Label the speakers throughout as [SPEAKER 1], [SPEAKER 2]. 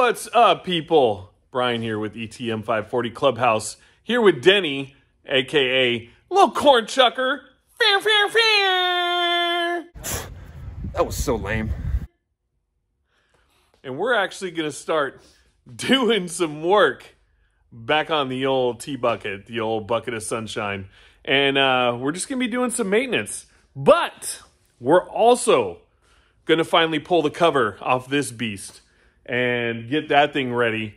[SPEAKER 1] What's up, people? Brian here with ETM 540 Clubhouse, here with Denny, aka Little Corn Chucker. Fair, fair, fair.
[SPEAKER 2] That was so lame.
[SPEAKER 1] And we're actually going to start doing some work back on the old T-bucket, the old bucket of sunshine. And we're just going to be doing some maintenance. But we're also going to finally pull the cover off this beast and get that thing ready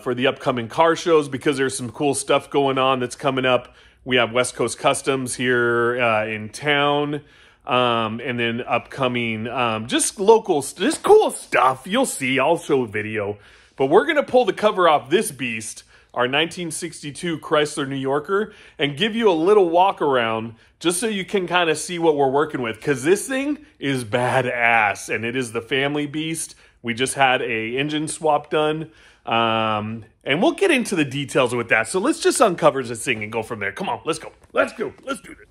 [SPEAKER 1] for the upcoming car shows, because there's some cool stuff going on that's coming up. We have West Coast Customs here in town, and then upcoming just local, just cool stuff. You'll see. I'll show a video. But we're going to pull the cover off this beast, our 1962 Chrysler New Yorker, and give you a little walk around just so you can kind of see what we're working with, because this thing is badass, and it is the family beast. We just had a engine swap done, and we'll get into the details with that. So let's just uncover this thing and go from there. Come on, let's go. Let's go. Let's do this.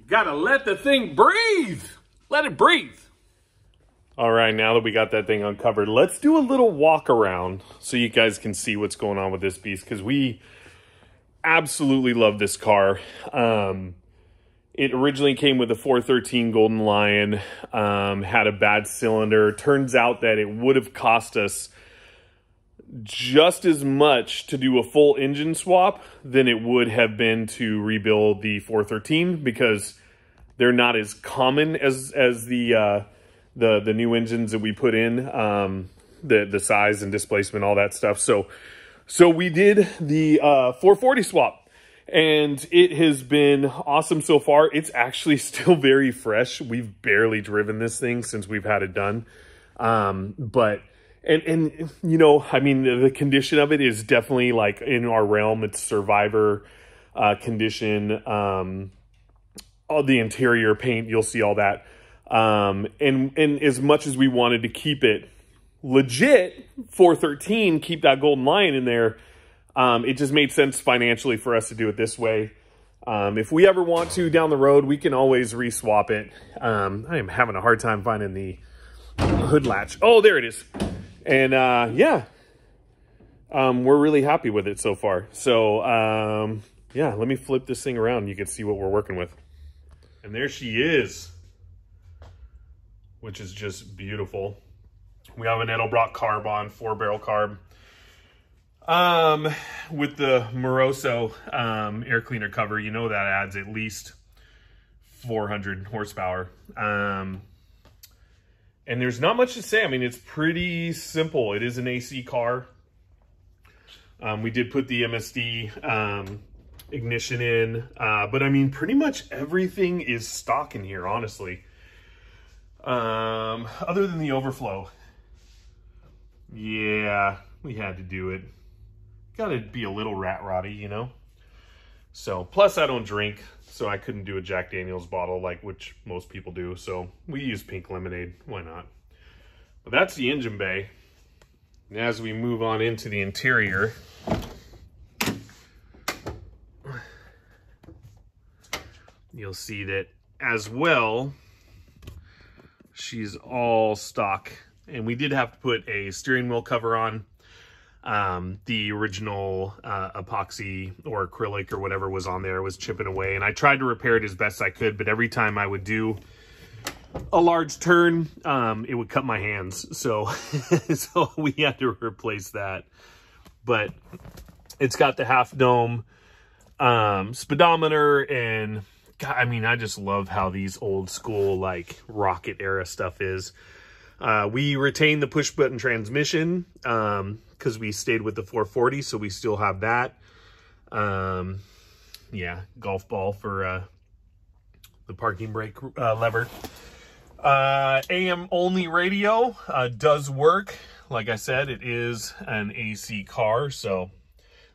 [SPEAKER 1] Gotta let the thing breathe. Let it breathe. All right, now that we got that thing uncovered, let's do a little walk around so you guys can see what's going on with this beast, because we absolutely love this car. It originally came with a 413 Golden Lion, had a bad cylinder. Turns out that it would have cost us just as much to do a full engine swap than it would have been to rebuild the 413, because they're not as common as the new engines that we put in, the size and displacement, all that stuff. So we did the 440 swap, and it has been awesome so far. It's actually still very fresh. We've barely driven this thing since we've had it done, but. And you know, I mean, the condition of it is definitely like in our realm. It's survivor condition. All the interior paint, you'll see all that. And as much as we wanted to keep it legit 413, keep that Golden Lion in there, it just made sense financially for us to do it this way. If we ever want to down the road, we can always re-swap it. I am having a hard time finding the hood latch. Oh, there it is. And, yeah, we're really happy with it so far. So, yeah, let me flip this thing around. You can see what we're working with. And there she is, which is just beautiful. We have an Edelbrock carb on, 4-barrel carb, with the Moroso, air cleaner cover. You know that adds at least 400 horsepower. And there's not much to say. I mean, it's pretty simple. It is an AC car. We did put the MSD ignition in. But, I mean, pretty much everything is stock in here, honestly. Other than the overflow. Yeah, we had to do it. Got to be a little rat roddy, you know? So, plus I don't drink, so I couldn't do a Jack Daniels bottle like which most people do. So we use pink lemonade. Why not? But that's the engine bay. And as we move on into the interior, you'll see that as well, she's all stock. And we did have to put a steering wheel cover on. The original epoxy or acrylic or whatever was on there was chipping away, and I tried to repair it as best I could, but every time I would do a large turn, it would cut my hands, so so we had to replace that. But it's got the half dome speedometer, and God, I mean, I just love how these old school like rocket era stuff is. We retained the push button transmission because we stayed with the 440, so we still have that. Yeah, golf ball for the parking brake lever. AM only radio does work. Like I said, it is an AC car, so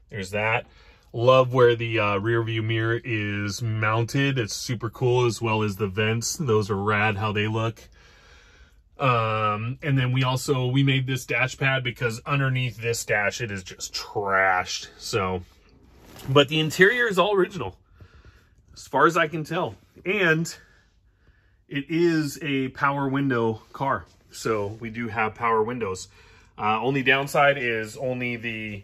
[SPEAKER 1] there's that. Love where the rear view mirror is mounted. It's super cool, as well as the vents. Those are rad how they look. And then we made this dash pad because underneath this dash, it is just trashed. So, but the interior is all original as far as I can tell. And it is a power window car. So we do have power windows. Only downside is only the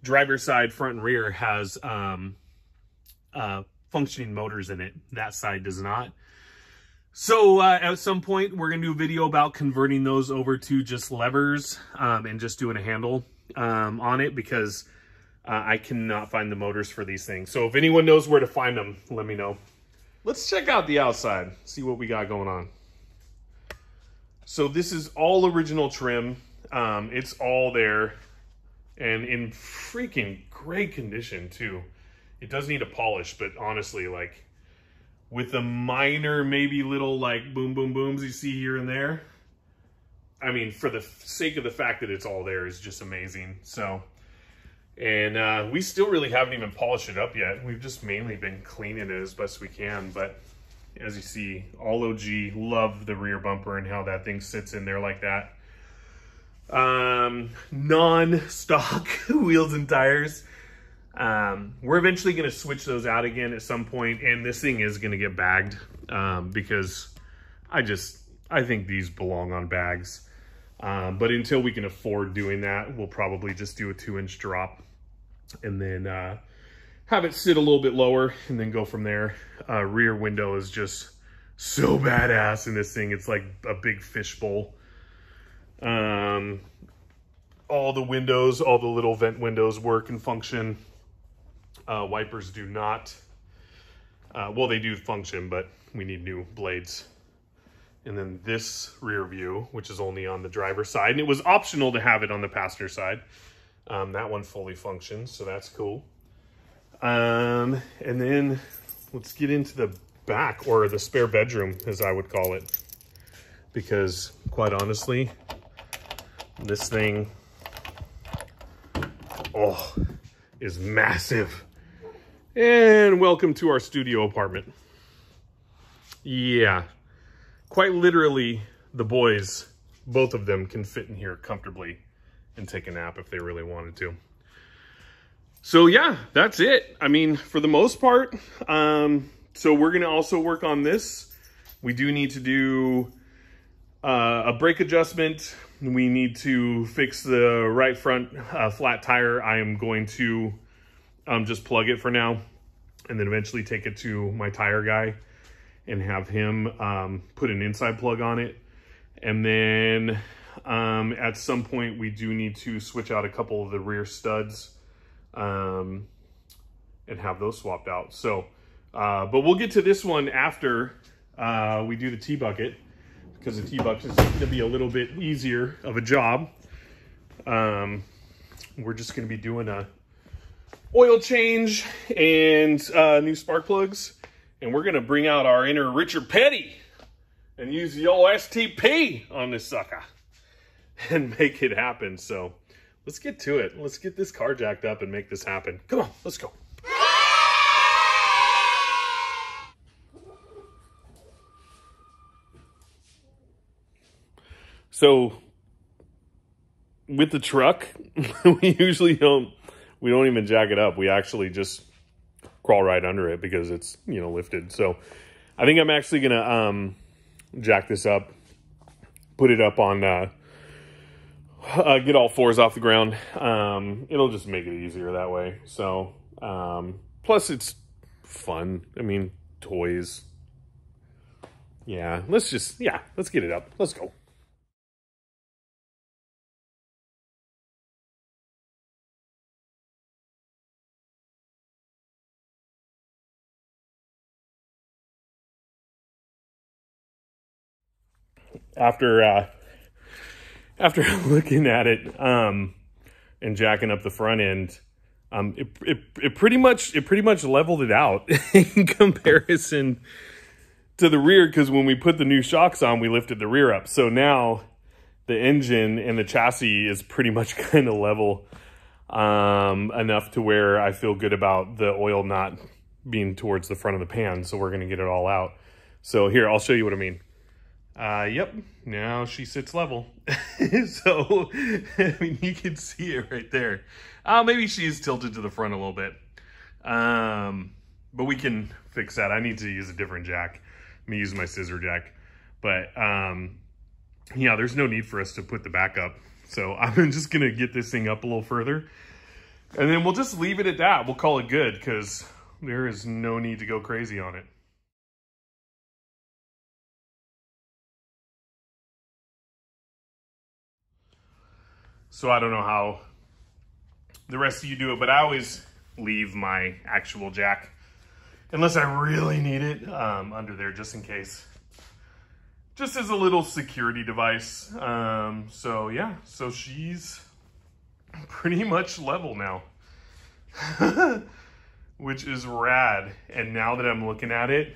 [SPEAKER 1] driver's side front and rear has functioning motors in it. That side does not. So at some point, we're going to do a video about converting those over to just levers and just doing a handle on it, because I cannot find the motors for these things. So if anyone knows where to find them, let me know. Let's check out the outside, see what we got going on. So this is all original trim. It's all there and in freaking great condition too. It does need a polish, but honestly, like, with the minor, maybe little like boom, boom, booms you see here and there, I mean, for the sake of the fact that it's all there is just amazing. So, and we still really haven't even polished it up yet. We've just mainly been cleaning it as best we can. But as you see, all OG, love the rear bumper and how that thing sits in there like that. Non-stock wheels and tires. We're eventually going to switch those out again at some point, and this thing is going to get bagged because I think these belong on bags. But until we can afford doing that, we'll probably just do a 2-inch drop and then have it sit a little bit lower and then go from there. Rear window is just so badass in this thing. It's like a big fishbowl. All the windows, all the little vent windows work and function. Wipers do not. Well, they do function, but we need new blades. And then this rear view, which is only on the driver's side, and it was optional to have it on the passenger side. That one fully functions, so that's cool. And then let's get into the back, or the spare bedroom, as I would call it. Because, quite honestly, this thing, is massive. And welcome to our studio apartment. Yeah, quite literally, the boys, both of them, can fit in here comfortably and take a nap if they really wanted to. So yeah, that's it. I mean, for the most part. So we're gonna also work on this. We do need to do a brake adjustment. We need to fix the right front flat tire. I am going to just plug it for now, and then eventually take it to my tire guy and have him put an inside plug on it. And then at some point we do need to switch out a couple of the rear studs and have those swapped out. So, but we'll get to this one after we do the T-bucket, because the T-bucket is going to be a little bit easier of a job. We're just going to be doing a oil change and new spark plugs, and we're going to bring out our inner Richard Petty and use the old STP on this sucker and make it happen. So let's get to it. Let's get this car jacked up and make this happen. Come on, let's go. So with the truck, we don't even jack it up. We actually just crawl right under it because it's, you know, lifted. So I think I'm actually going to jack this up, put it up on, get all fours off the ground. It'll just make it easier that way. So, plus it's fun. I mean, toys. Yeah, let's get it up. Let's go. After looking at it and jacking up the front end, it pretty much leveled it out in comparison to the rear, because when we put the new shocks on, we lifted the rear up. So now the engine and the chassis is pretty much kind of level enough to where I feel good about the oil not being towards the front of the pan. So we're going to get it all out. So here, I'll show you what I mean. Yep, now she sits level. So, I mean, you can see it right there. Maybe she's tilted to the front a little bit. But we can fix that. I need to use a different jack. I'm gonna use my scissor jack. But, yeah, there's no need for us to put the back up. So I'm just gonna get this thing up a little further. And then we'll just leave it at that. We'll call it good because there is no need to go crazy on it. So I don't know how the rest of you do it, but I always leave my actual jack, unless I really need it, under there just in case. Just as a little security device. So yeah, so she's pretty much level now. Which is rad. And now that I'm looking at it,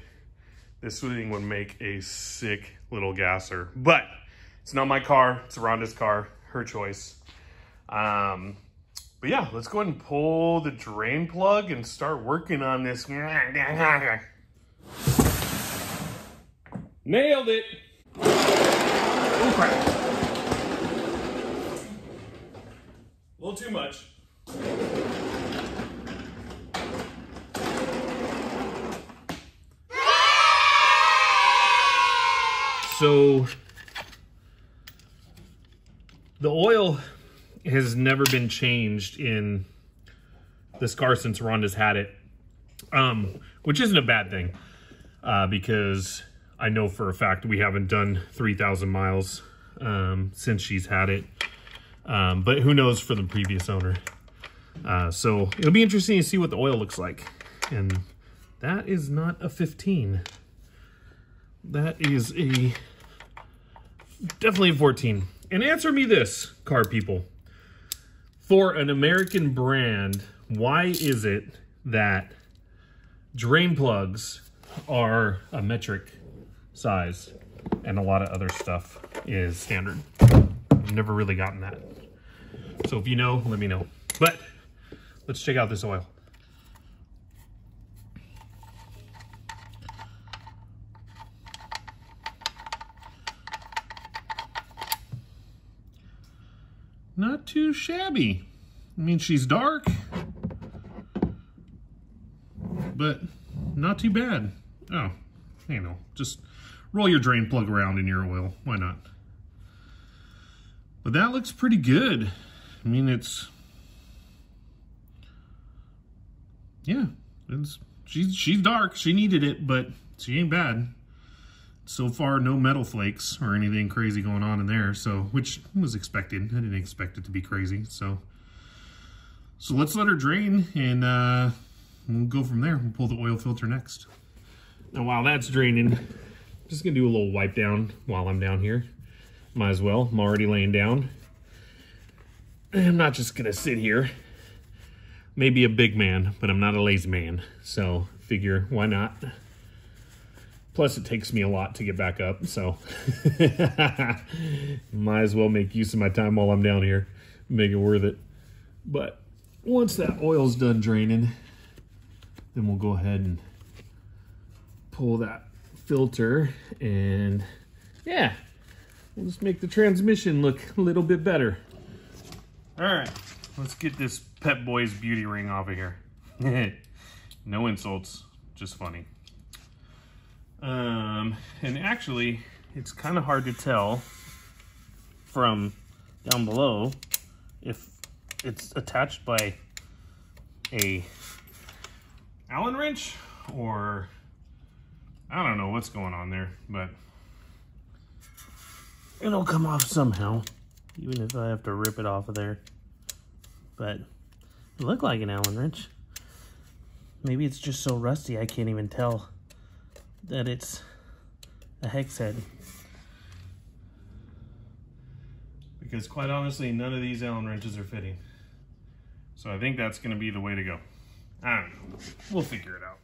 [SPEAKER 1] this thing would make a sick little gasser. But it's not my car, it's Rhonda's car, her choice. But yeah, let's go ahead and pull the drain plug and start working on this. Nailed it. Oh crap. A little too much. So the oil has never been changed in this car since Rhonda's had it, which isn't a bad thing, because I know for a fact we haven't done 3,000 miles since she's had it, but who knows for the previous owner. So it'll be interesting to see what the oil looks like. And that is not a 15. That is definitely a 14. And answer me this, car people. For an American brand, why is it that drain plugs are a metric size and a lot of other stuff is standard? I've never really gotten that. So if you know, let me know. But let's check out this oil. Not too shabby. I mean, she's dark, but not too bad. Oh, you know, just roll your drain plug around in your oil. Why not? But that looks pretty good. I mean, she's dark. She needed it, but she ain't bad. So far, no metal flakes or anything crazy going on in there, so, which was expected. I didn't expect it to be crazy, so let's let her drain, and we'll go from there. We'll pull the oil filter next. Now, while that's draining, I'm just gonna do a little wipe down while I'm down here. Might as well. I'm already laying down. I'm not just gonna sit here. Maybe a big man, but I'm not a lazy man, so figure why not. Plus, it takes me a lot to get back up, so might as well make use of my time while I'm down here, make it worth it. But once that oil's done draining, then we'll go ahead and pull that filter, and yeah, we'll just make the transmission look a little bit better. All right, let's get this Pep Boys beauty ring off of here. No insults, just funny. And actually, it's kind of hard to tell from down below if it's attached by a Allen wrench or I don't know what's going on there, but it'll come off somehow, even if I have to rip it off of there. But it looked like an Allen wrench. Maybe it's just so rusty I can't even tell that it's a hex head. Because quite honestly, none of these Allen wrenches are fitting. So I think that's going to be the way to go. I don't know. We'll figure it out.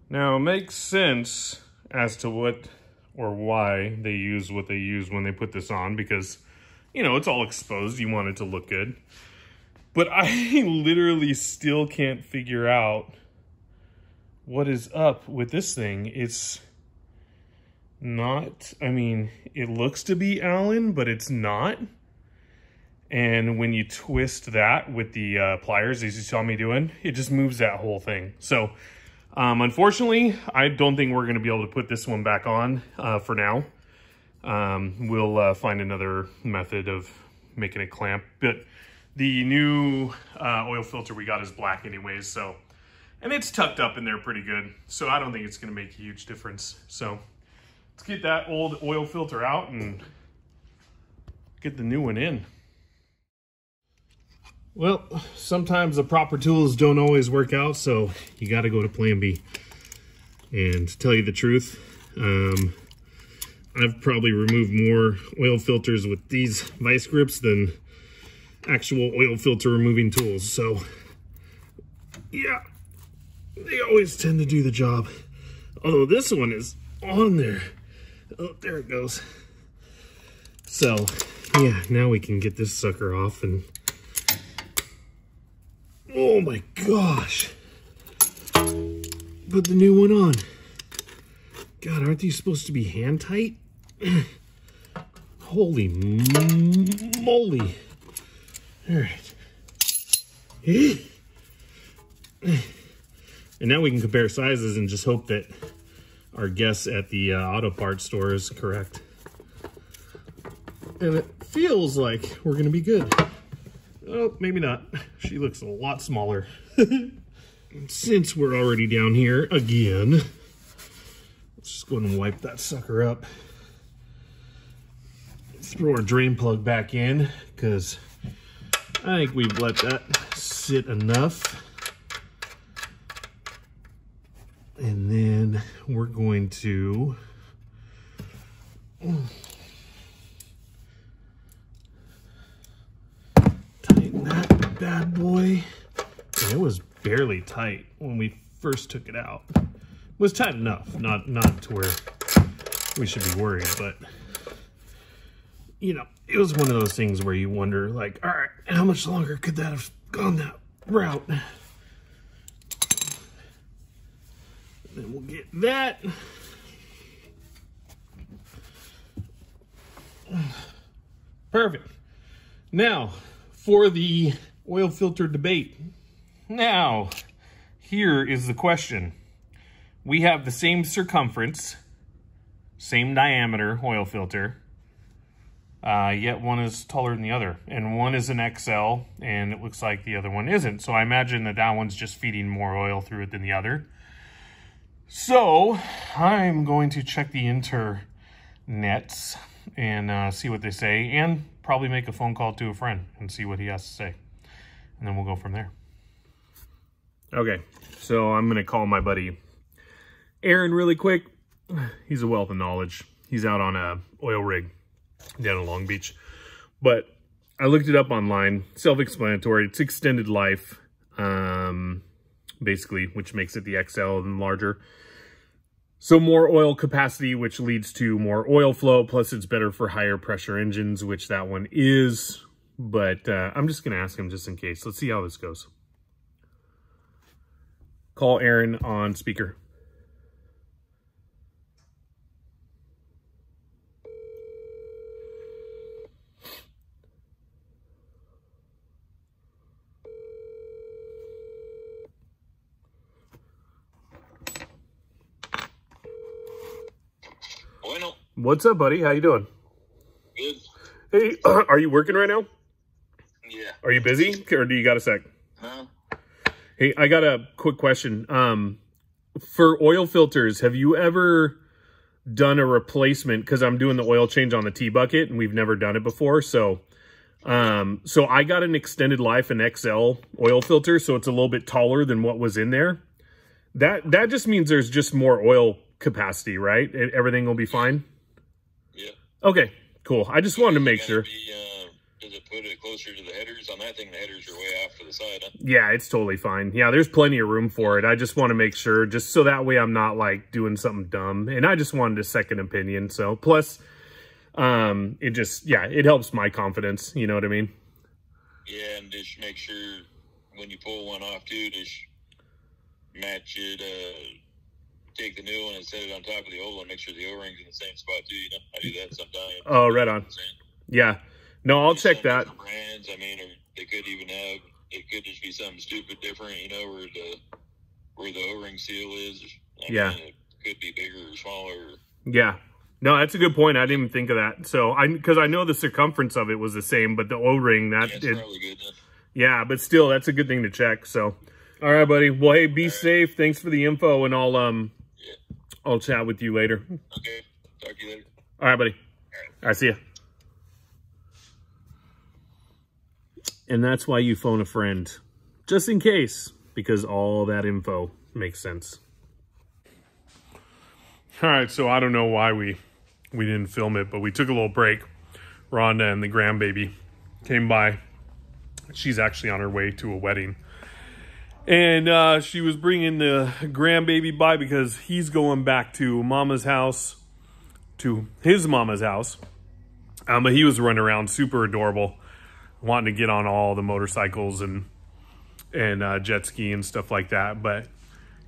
[SPEAKER 1] Now, it makes sense as to what or why they use what they use when they put this on, because, you know, it's all exposed. You want it to look good. But I literally still can't figure out what is up with this thing. It's not, I mean, it looks to be Allen, but it's not. And when you twist that with the pliers, as you saw me doing, it just moves that whole thing. So, unfortunately, I don't think we're going to be able to put this one back on for now. We'll find another method of making it clamp. But the new oil filter we got is black anyways, so, and it's tucked up in there pretty good. So I don't think it's going to make a huge difference. So let's get that old oil filter out and get the new one in. Well, sometimes the proper tools don't always work out, so you got to go to plan B. And to tell you the truth, I've probably removed more oil filters with these vice grips than actual oil filter removing tools. So, yeah, they always tend to do the job. Although this one is on there. Oh, there it goes. So, yeah, now we can get this sucker off and... Oh my gosh. Put the new one on. God, aren't these supposed to be hand tight? Holy moly. All right. And now we can compare sizes and just hope that our guess at the auto parts store is correct. And it feels like we're going to be good. Oh, maybe not. She looks a lot smaller. Since we're already down here again, let's just go ahead and wipe that sucker up. Let's throw our drain plug back in, because I think we've let that sit enough. And then we're going to tighten that bad boy. And it was barely tight when we first took it out. It was tight enough, not to where we should be worried, but you know, it was one of those things where you wonder, like, all right, how much longer could that have gone that route? And then we'll get that. Perfect. Now, for the oil filter debate. Now, here is the question. We have the same circumference, same diameter oil filter, yet one is taller than the other. And one is an XL, and it looks like the other one isn't. So I imagine that that one's just feeding more oil through it than the other. So I'm going to check the internets and see what they say, and probably make a phone call to a friend and see what he has to say. And then we'll go from there. Okay, so I'm gonna call my buddy Aaron really quick. He's a wealth of knowledge. He's out on a oil rig down in Long Beach. But I looked it up online, self-explanatory. It's extended life, basically, which makes it the XL and larger. So more oil capacity, which leads to more oil flow, plus it's better for higher pressure engines, which that one is. But I'm just going to ask him just in case. Let's see how this goes. Call Aaron on speaker.
[SPEAKER 3] Bueno.
[SPEAKER 1] What's up, buddy? How you doing?
[SPEAKER 3] Good.
[SPEAKER 1] Hey, are you working right now?
[SPEAKER 3] Yeah.
[SPEAKER 1] Are you busy, or do you got a sec?
[SPEAKER 3] No.
[SPEAKER 1] Hey, I got a quick question. For oil filters, have you ever done a replacement? Because I'm doing the oil change on the T-bucket, and we've never done it before. So I got an extended life, an XL oil filter, so it's a little bit taller than what was in there. That just means there's just more oil capacity, right? Everything will be fine?
[SPEAKER 3] Yeah.
[SPEAKER 1] Okay, cool. I just wanted to make sure.
[SPEAKER 3] Does it put it closer to the headers? On that thing, the headers are way off to the side, huh?
[SPEAKER 1] Yeah, it's totally fine. Yeah, there's plenty of room for it. I just want to make sure, just so that way I'm not, like, doing something dumb. And I just wanted a second opinion. So, plus, it just, yeah, it helps my confidence. You know what I mean?
[SPEAKER 3] Yeah, and just make sure when you pull one off too, just match it. Take the new one and set it on top of the old one. Make sure the O-ring's in the same spot too. You know, I do that sometimes.
[SPEAKER 1] Oh, right on. Yeah. No, I'll check that.
[SPEAKER 3] Brands, I mean, or they could even have. It could just be something stupid different. You know, where the O-ring seal is. I mean, it could be bigger or smaller.
[SPEAKER 1] Yeah. No, that's a good point. I didn't even think of that. So because I know the circumference of it was the same, but the O-ring probably good. Yeah, but still, that's a good thing to check. So, all right, buddy. Well, hey, be safe. Thanks for the info, and I'll chat with you later.
[SPEAKER 3] Okay. Talk to you later.
[SPEAKER 1] All right, buddy. All right, see ya. And that's why you phone a friend, just in case, because all that info makes sense. All right, so I don't know why we didn't film it, but we took a little break. Rhonda and the grandbaby came by. She's actually on her way to a wedding. And she was bringing the grandbaby by because he's going back to Mama's house, to his mama's house. But he was running around super adorable, wanting to get on all the motorcycles and jet ski and stuff like that. But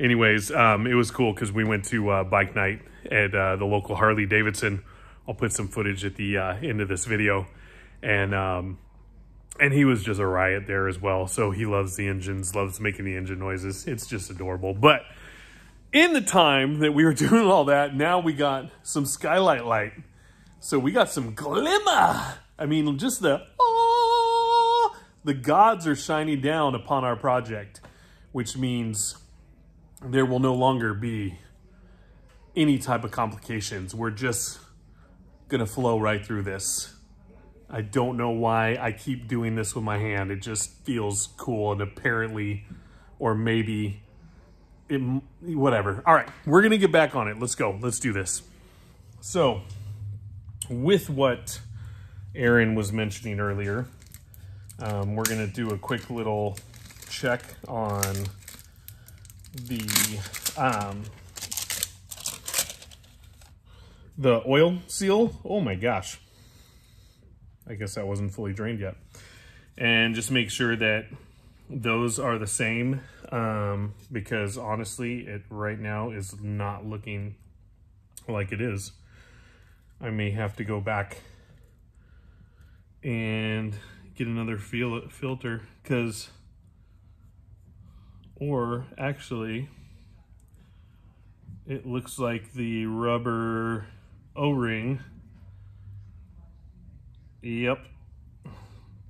[SPEAKER 1] anyways, it was cool because we went to bike night at the local Harley Davidson. I'll put some footage at the end of this video. And he was just a riot there as well. So he loves the engines, loves making the engine noises. It's just adorable. But in the time that we were doing all that, now we got some skylight light. So we got some glimmer. I mean, just the gods are shining down upon our project, which means there will no longer be any type of complications. We're just gonna flow right through this. I don't know why I keep doing this with my hand. It just feels cool, and apparently, or maybe, whatever. All right, we're gonna get back on it. Let's go, let's do this. So, with what Aaron was mentioning earlier, we're gonna do a quick little check on the oil seal. Oh my gosh. I guess that wasn't fully drained yet. And just make sure that those are the same, because honestly, it right now is not looking like it is. I may have to go back and get another filter, or actually, it looks like the rubber O-ring. Yep,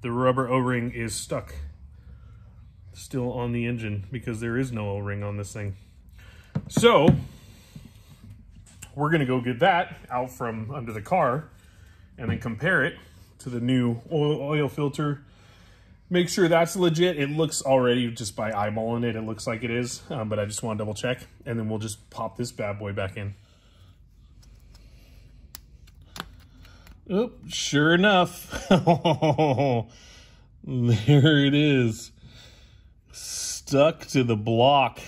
[SPEAKER 1] the rubber O-ring is stuck still on the engine because there is no O-ring on this thing. So we're gonna go get that out from under the car and then compare it to the new oil filter. Make sure that's legit. It looks already, just by eyeballing it, it looks like it is, but I just want to double check, and then we'll just pop this bad boy back in. Oh, sure enough. There it is. Stuck to the block.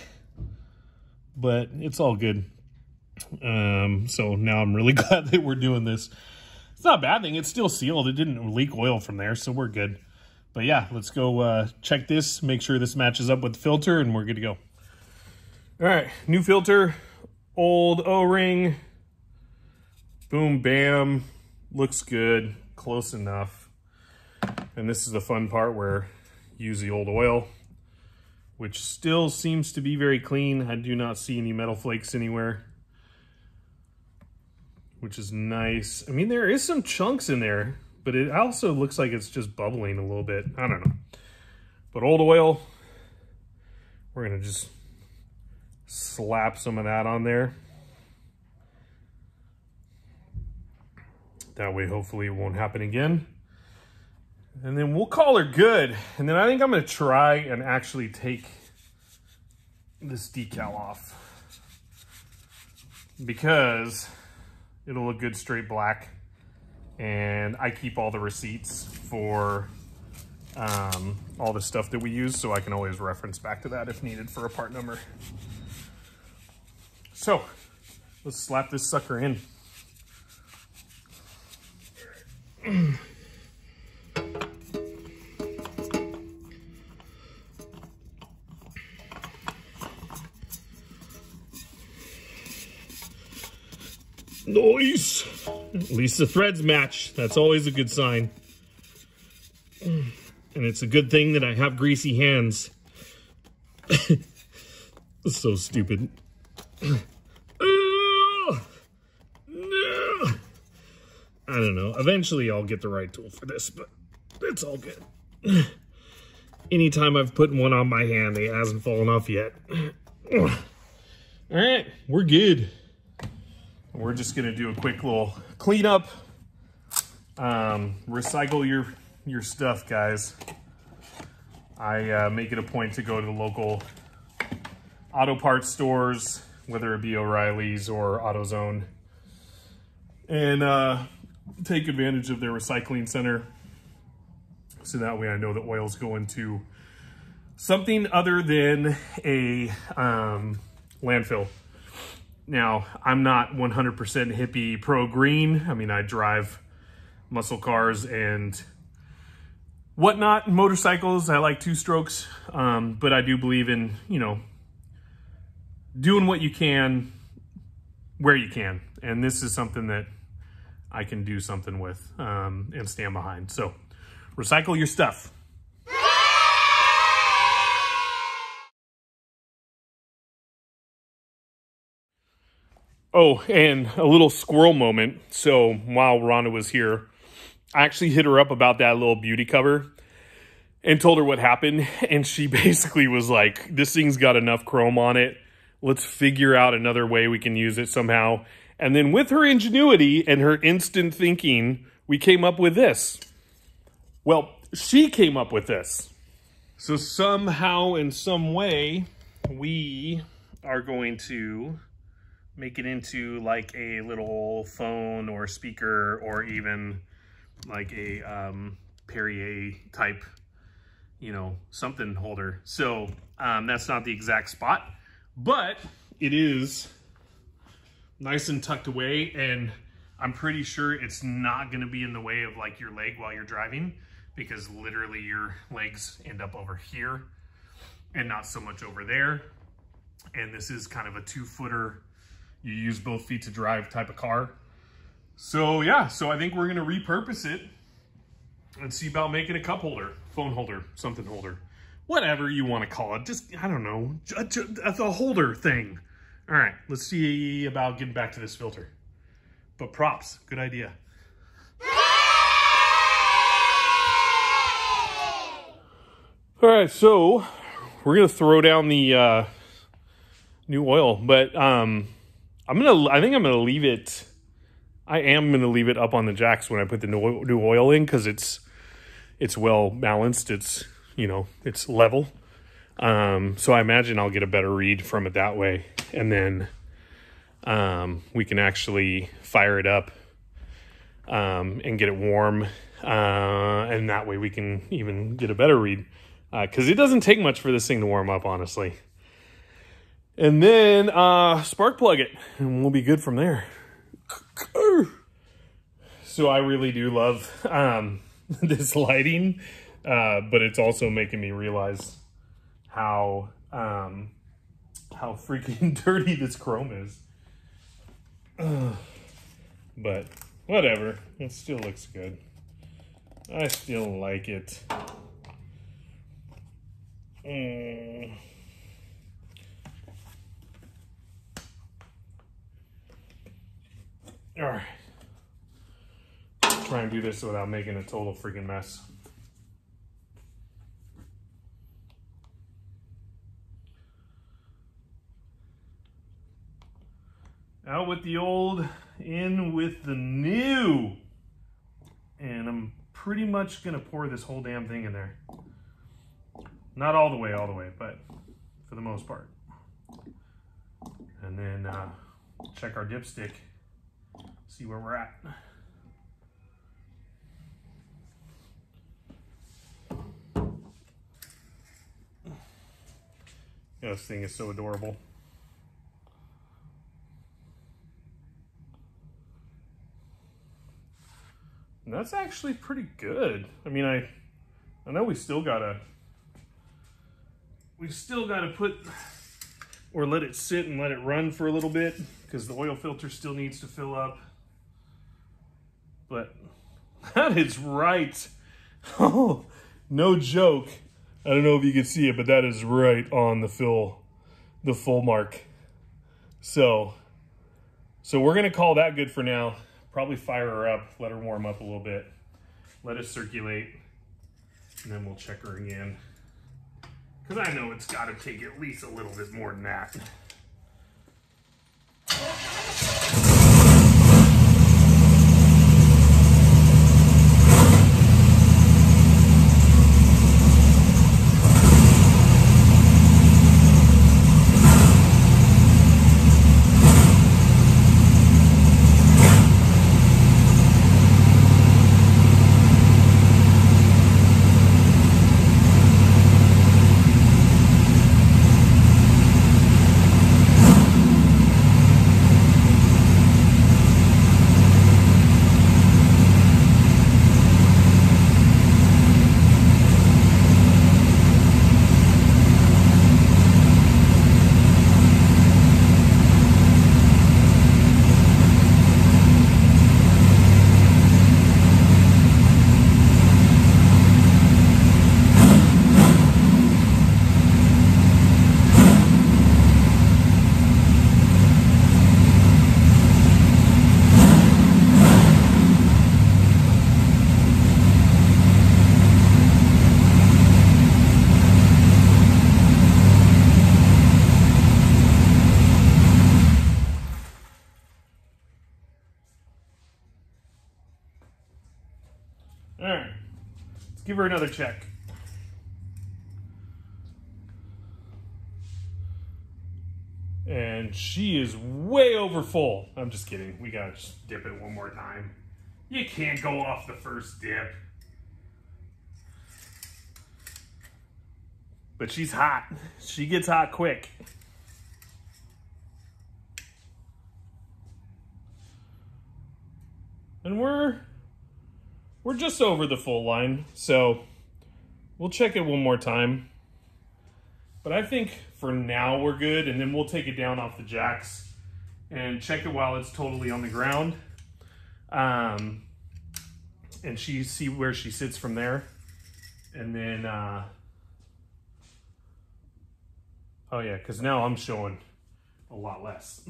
[SPEAKER 1] But it's all good. So now I'm really glad that we're doing this. It's not a bad thing. It's still sealed. It didn't leak oil from there, so we're good. But yeah, let's go check this, make sure this matches up with the filter, and we're good to go. All right, new filter, old O-ring. Boom, bam. Looks good, close enough. And this is the fun part where you use the old oil, which still seems to be very clean. I do not see any metal flakes anywhere, which is nice. I mean, there is some chunks in there, but it also looks like it's just bubbling a little bit. I don't know. But old oil, we're gonna just slap some of that on there. That way, hopefully, it won't happen again. And then we'll call her good. And then I think I'm going to try and actually take this decal off, because it'll look good straight black. And I keep all the receipts for all the stuff that we use, so I can always reference back to that if needed for a part number. So let's slap this sucker in. Nice. At least the threads match. That's always a good sign. And it's a good thing that I have greasy hands. So stupid. Oh, no. I don't know. Eventually I'll get the right tool for this, but it's all good. Anytime I've put one on my hand, it hasn't fallen off yet. All right, we're good. We're just gonna do a quick little cleanup. Recycle your stuff, guys. I make it a point to go to the local auto parts stores, whether it be O'Reilly's or AutoZone, and take advantage of their recycling center. So that way I know the oil's going to something other than a landfill. Now, I'm not 100% hippie pro green. I mean, I drive muscle cars and whatnot, motorcycles. I like two strokes, but I do believe in, you know, doing what you can where you can. And this is something that I can do something with and stand behind. So recycle your stuff. Oh, and a little squirrel moment. So while Rhonda was here, I actually hit her up about that little beauty cover and told her what happened. And she basically was like, this thing's got enough chrome on it. Let's figure out another way we can use it somehow. And then with her ingenuity and her instant thinking, we came up with this. Well, she came up with this. So somehow, in some way, we are going to make it into like a little phone or speaker or even like a Perrier type, you know, something holder. So that's not the exact spot, but it is nice and tucked away, and I'm pretty sure it's not going to be in the way of like your leg while you're driving, because literally your legs end up over here and not so much over there. And this is kind of a 2-footer, you use both feet to drive type of car. So yeah, so I think we're gonna repurpose it and see about making a cup holder, phone holder, something holder, whatever you wanna call it. Just, I don't know, a holder thing. All right, let's see about getting back to this filter. But props, good idea. All right, so we're gonna throw down the new oil, but I think I'm gonna leave it. I am gonna leave it up on the jacks when I put the new oil in, because it's well balanced. It's, you know, it's level. So I imagine I'll get a better read from it that way, and then we can actually fire it up and get it warm, and that way we can even get a better read, because it doesn't take much for this thing to warm up, honestly. And then spark plug it, and we'll be good from there. So I really do love this lighting, but it's also making me realize how freaking dirty this chrome is. But whatever, it still looks good. I still like it. All right, try and do this without making a total freaking mess. Out with the old, in with the new. And I'm pretty much gonna pour this whole damn thing in there. Not all the way, but for the most part. And then check our dipstick. See where we're at. Yeah, this thing is so adorable. And that's actually pretty good. I mean, I know we still gotta put or let it sit and let it run for a little bit because the oil filter still needs to fill up. But that is right. Oh, no joke. I don't know if you can see it, but that is right on the full mark. So we're gonna call that good for now. Probably fire her up, let her warm up a little bit, let it circulate, and then we'll check her again. Because I know it's got to take at least a little bit more than that. All right, let's give her another check. And she is way over full. I'm just kidding. We gotta just dip it one more time. You can't go off the first dip. But she's hot. She gets hot quick. And we're just over the full line, so we'll check it one more time. But I think for now we're good, and then we'll take it down off the jacks and check it while it's totally on the ground. And see where she sits from there. And then, oh yeah, because now I'm showing a lot less.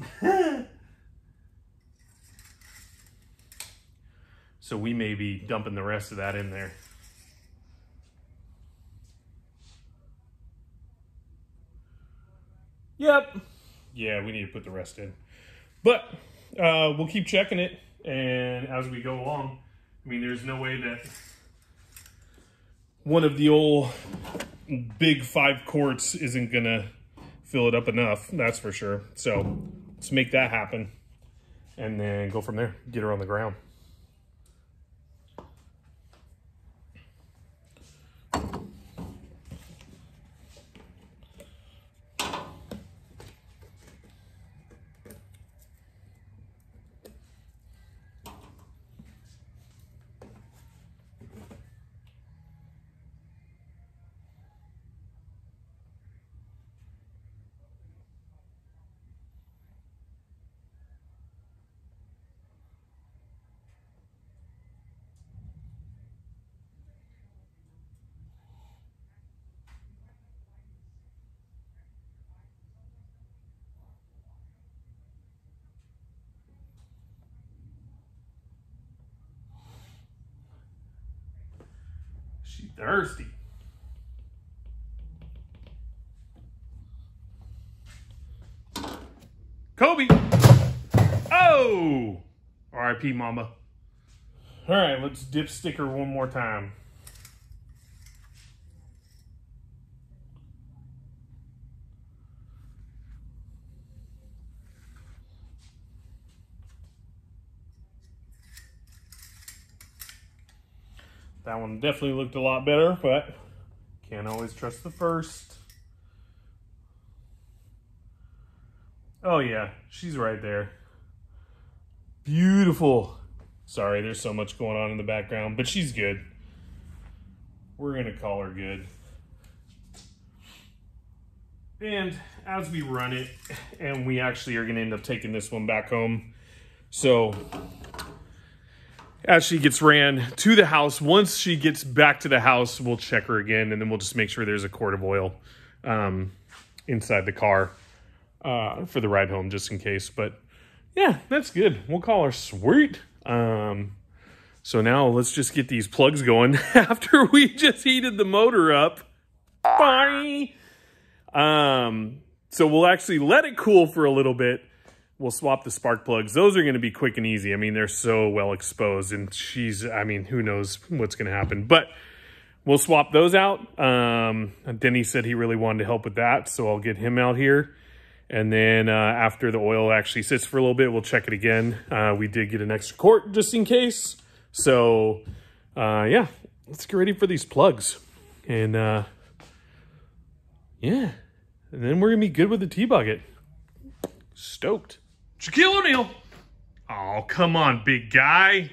[SPEAKER 1] So we may be dumping the rest of that in there. Yep. Yeah, we need to put the rest in. But we'll keep checking it, and as we go along, I mean, there's no way that one of the old big 5 quarts isn't gonna fill it up enough, that's for sure. So let's make that happen, and then go from there, get her on the ground. She's thirsty. Kobe! Oh! R.I.P. Mama. All right, let's dipstick her one more time. That one definitely looked a lot better, but can't always trust the first. Oh yeah, she's right there. Beautiful. Sorry, there's so much going on in the background, but she's good. We're gonna call her good. And as we run it, and we actually are going to end up taking this one back home. So as she gets ran to the house, once she gets back to the house, we'll check her again, and then we'll just make sure there's a quart of oil inside the car for the ride home, just in case. But yeah, that's good. We'll call her sweet. So now let's just get these plugs going after we just heated the motor up. Bye. So we'll actually let it cool for a little bit. We'll swap the spark plugs. Those are going to be quick and easy. I mean, they're so well exposed, and who knows what's going to happen. But we'll swap those out. Denny said he really wanted to help with that, so I'll get him out here. And then after the oil actually sits for a little bit, we'll check it again. We did get an extra quart just in case. So, yeah, let's get ready for these plugs. And, yeah, and then we're going to be good with the T-Bucket. Stoked. Shaquille O'Neal. Oh, come on, big guy.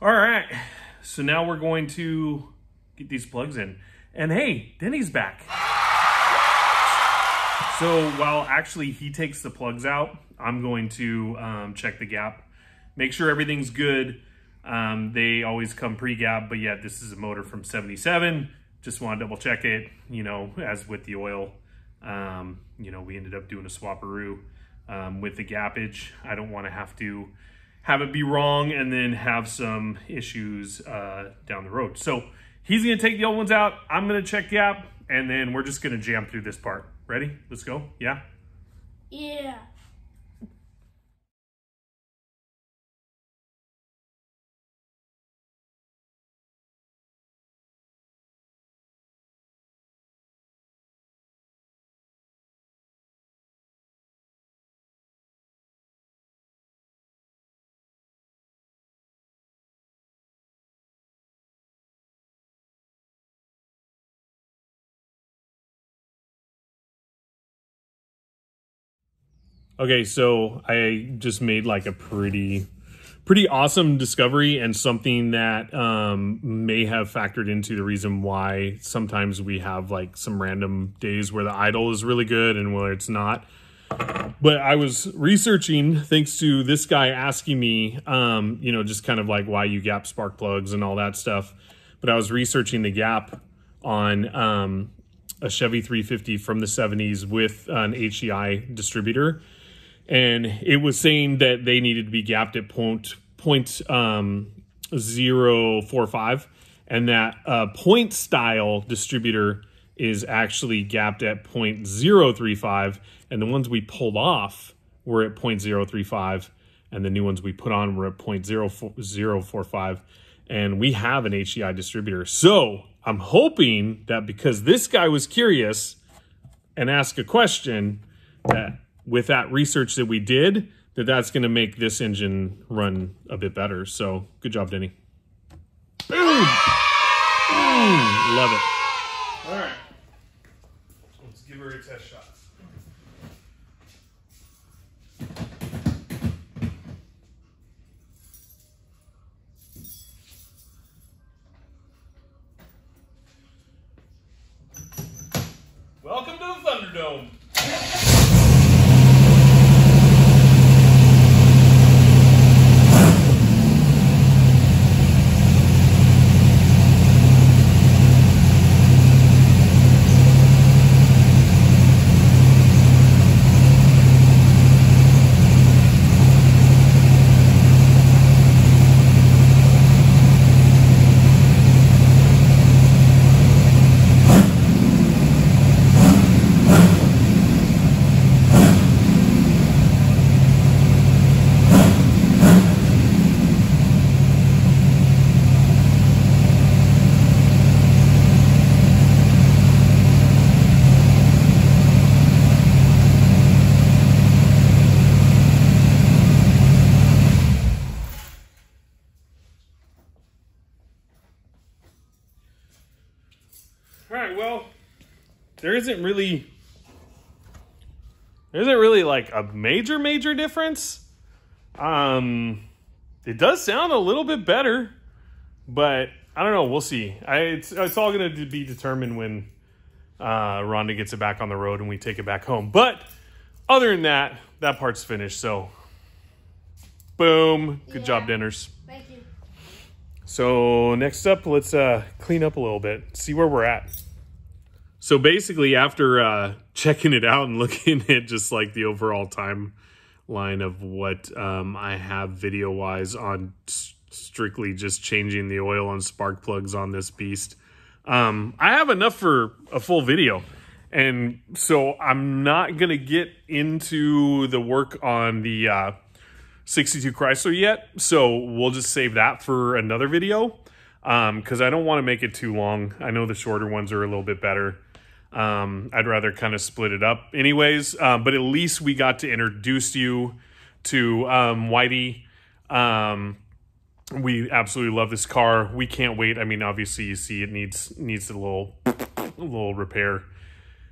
[SPEAKER 1] All right, so now we're going to get these plugs in. And hey, Denny's back. So while actually he takes the plugs out, I'm going to check the gap. Make sure everything's good. They always come pre-gap, but yeah, this is a motor from 77. Just want to double check it, you know, as with the oil. You know, we ended up doing a swapperoo with the gappage. I don't want to have it be wrong and then have some issues down the road. So he's going to take the old ones out. I'm going to check gap, and then we're just going to jam through this part. Ready? Let's go. Yeah?
[SPEAKER 4] Yeah.
[SPEAKER 1] Okay, so I just made like a pretty awesome discovery, and something that may have factored into the reason why sometimes we have like some random days where the idle is really good and where it's not. But I was researching, thanks to this guy asking me, you know, just kind of like why you gap spark plugs and all that stuff. But I was researching the gap on a Chevy 350 from the 70s with an HEI distributor. And it was saying that they needed to be gapped at point 0.045, and that point style distributor is actually gapped at 0.035, and the ones we pulled off were at 0.035, and the new ones we put on were at 0.045, and we have an HEI distributor. So I'm hoping that because this guy was curious and asked a question, that with that research that we did, that's going to make this engine run a bit better. So good job, Denny. Boom! Boom! Love it. All right. Let's give her a test shot. Welcome to the Thunderdome. All right, well, there isn't really like a major difference. It does sound a little bit better, but I don't know. We'll see. It's all going to be determined when Rhonda gets it back on the road and we take it back home. But other than that, that part's finished. So, boom. Good job, Dinners.
[SPEAKER 4] Thank you.
[SPEAKER 1] So next up, let's clean up a little bit, see where we're at. So basically, after checking it out and looking at just like the overall timeline of what I have video-wise on strictly just changing the oil on spark plugs on this beast, I have enough for a full video. And so I'm not going to get into the work on the 62 Chrysler yet. So we'll just save that for another video because I don't want to make it too long. I know the shorter ones are a little bit better. I'd rather kind of split it up anyways. But at least we got to introduce you to Whitey. We absolutely love this car. We can't wait. I mean, obviously you see it needs a little repair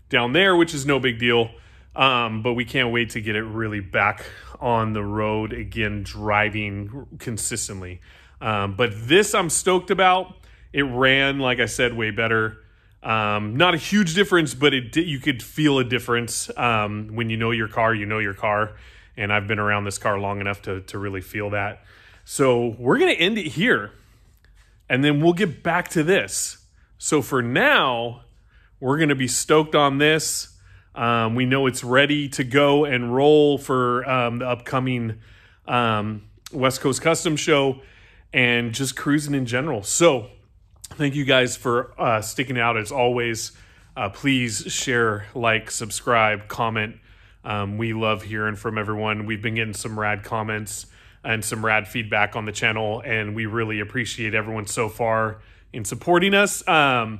[SPEAKER 1] down there, which is no big deal. But we can't wait to get it really back on the road again, driving consistently. But this I'm stoked about. It ran, like I said, way better. Not a huge difference, but you could feel a difference. When you know your car, you know your car. And I've been around this car long enough to really feel that. So we're going to end it here. And then we'll get back to this. So for now, we're going to be stoked on this. We know it's ready to go and roll for the upcoming West Coast Custom Show and just cruising in general. So thank you guys for sticking out as always. Please share, like, subscribe, comment. We love hearing from everyone. We've been getting some rad comments and some rad feedback on the channel, and we really appreciate everyone so far in supporting us. Yeah,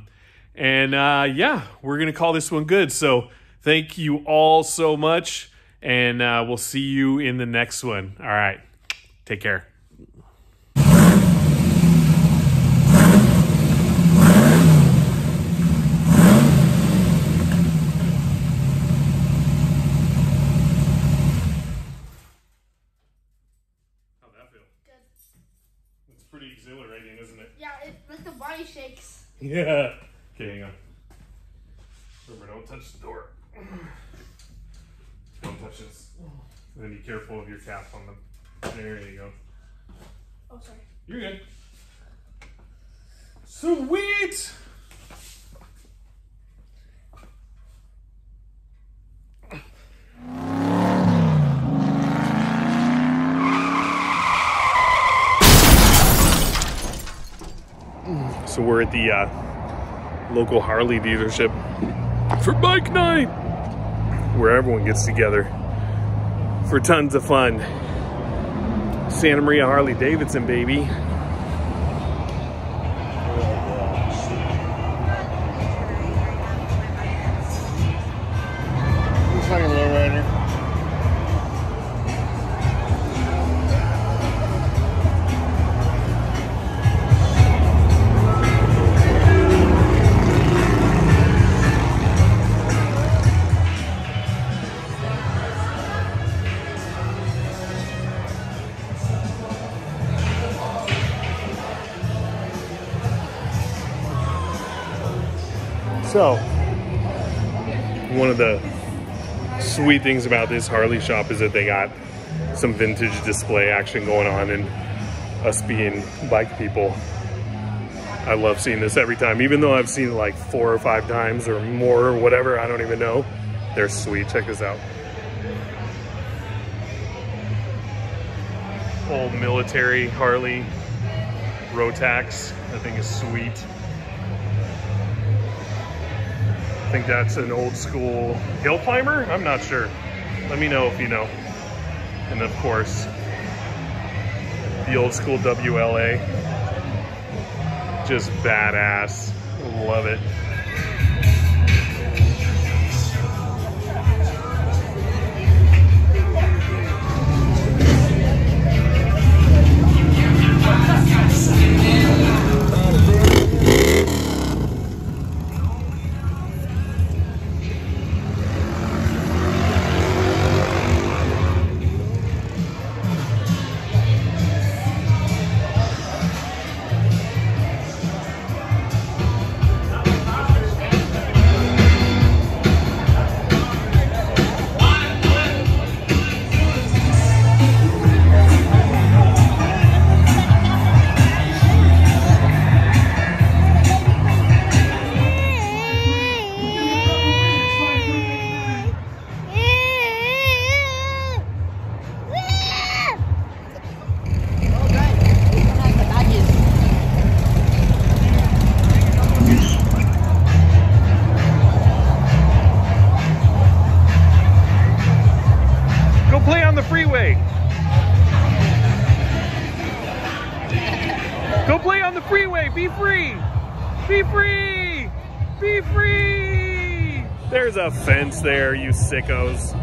[SPEAKER 1] we're going to call this one good. So thank you all so much, and we'll see you in the next one. All right. Take care. How'd that feel?
[SPEAKER 4] Good.
[SPEAKER 1] It's pretty exhilarating, isn't it?
[SPEAKER 4] Yeah, like the body shakes.
[SPEAKER 1] Yeah. Okay, hang on. Remember, don't touch the door. Don't touch this. And then be careful of your cap on them. There you go.
[SPEAKER 4] Oh, sorry.
[SPEAKER 1] You're good. Sweet! So we're at the local Harley dealership for bike night, where everyone gets together for tons of fun. Santa Maria Harley Davidson, baby.
[SPEAKER 2] Looks like a lowrider.
[SPEAKER 1] So, one of the sweet things about this Harley shop is that they got some vintage display action going on, and us being bike people, I love seeing this every time. Even though I've seen it like 4 or 5 times or more or whatever, I don't even know. They're sweet. Check this out. Old military Harley Rotax. That thing is sweet. I think that's an old school hill climber. I'm not sure. Let me know if you know. And of course, the old school WLA. Just badass. Love it. Go play on the freeway. Be free. Be free. Be free. There's a fence there, you sickos.